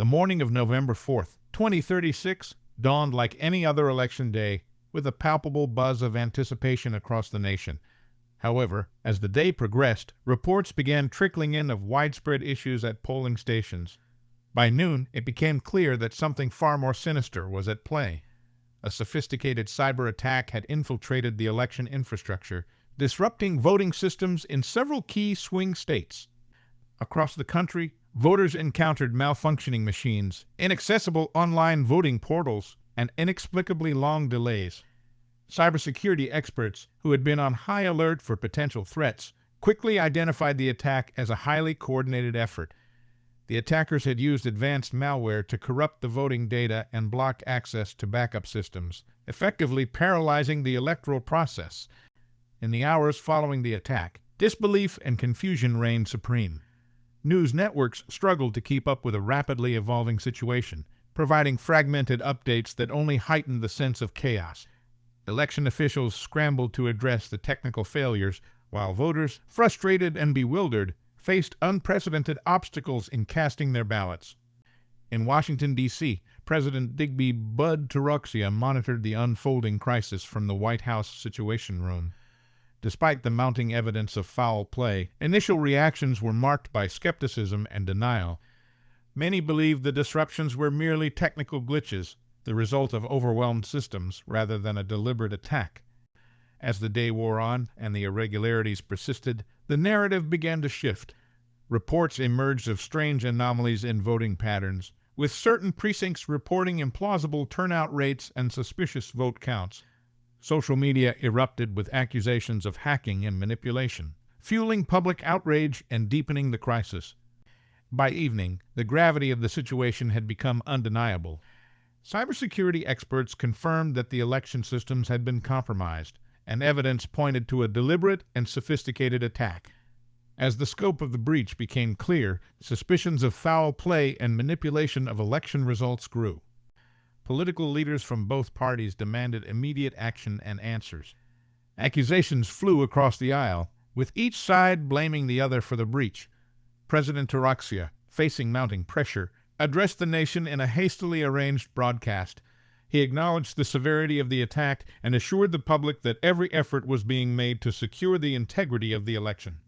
The morning of November 4th, 2036, dawned like any other election day, with a palpable buzz of anticipation across the nation. However, as the day progressed, reports began trickling in of widespread issues at polling stations. By noon, it became clear that something far more sinister was at play. A sophisticated cyber attack had infiltrated the election infrastructure, disrupting voting systems in several key swing states. Across the country, voters encountered malfunctioning machines, inaccessible online voting portals, and inexplicably long delays. Cybersecurity experts, who had been on high alert for potential threats, quickly identified the attack as a highly coordinated effort. The attackers had used advanced malware to corrupt the voting data and block access to backup systems, effectively paralyzing the electoral process. In the hours following the attack, disbelief and confusion reigned supreme. News networks struggled to keep up with a rapidly evolving situation, providing fragmented updates that only heightened the sense of chaos. Election officials scrambled to address the technical failures, while voters, frustrated and bewildered, faced unprecedented obstacles in casting their ballots. In Washington, D.C., President Digby "Bud" Taroxia monitored the unfolding crisis from the White House Situation Room. Despite the mounting evidence of foul play, initial reactions were marked by skepticism and denial. Many believed the disruptions were merely technical glitches, the result of overwhelmed systems rather than a deliberate attack. As the day wore on and the irregularities persisted, the narrative began to shift. Reports emerged of strange anomalies in voting patterns, with certain precincts reporting implausible turnout rates and suspicious vote counts. Social media erupted with accusations of hacking and manipulation, fueling public outrage and deepening the crisis. By evening, the gravity of the situation had become undeniable. Cybersecurity experts confirmed that the election systems had been compromised, and evidence pointed to a deliberate and sophisticated attack. As the scope of the breach became clear, suspicions of foul play and manipulation of election results grew. Political leaders from both parties demanded immediate action and answers. Accusations flew across the aisle, with each side blaming the other for the breach. President Taroxia, facing mounting pressure, addressed the nation in a hastily arranged broadcast. He acknowledged the severity of the attack and assured the public that every effort was being made to secure the integrity of the election.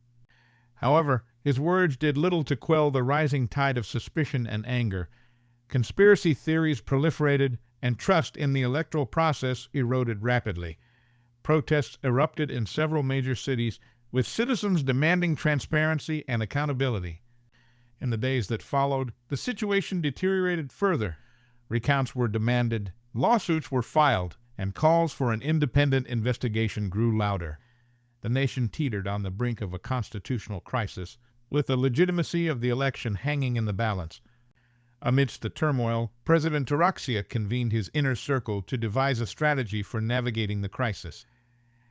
However, his words did little to quell the rising tide of suspicion and anger. Conspiracy theories proliferated, and trust in the electoral process eroded rapidly. Protests erupted in several major cities, with citizens demanding transparency and accountability. In the days that followed, the situation deteriorated further. Recounts were demanded, lawsuits were filed, and calls for an independent investigation grew louder. The nation teetered on the brink of a constitutional crisis, with the legitimacy of the election hanging in the balance. Amidst the turmoil, President Taroxia convened his inner circle to devise a strategy for navigating the crisis.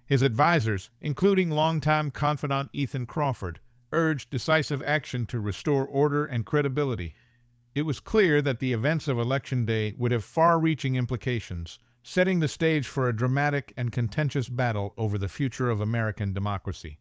His advisors, including longtime confidant Ethan Crawford, urged decisive action to restore order and credibility. It was clear that the events of Election Day would have far-reaching implications, setting the stage for a dramatic and contentious battle over the future of American democracy.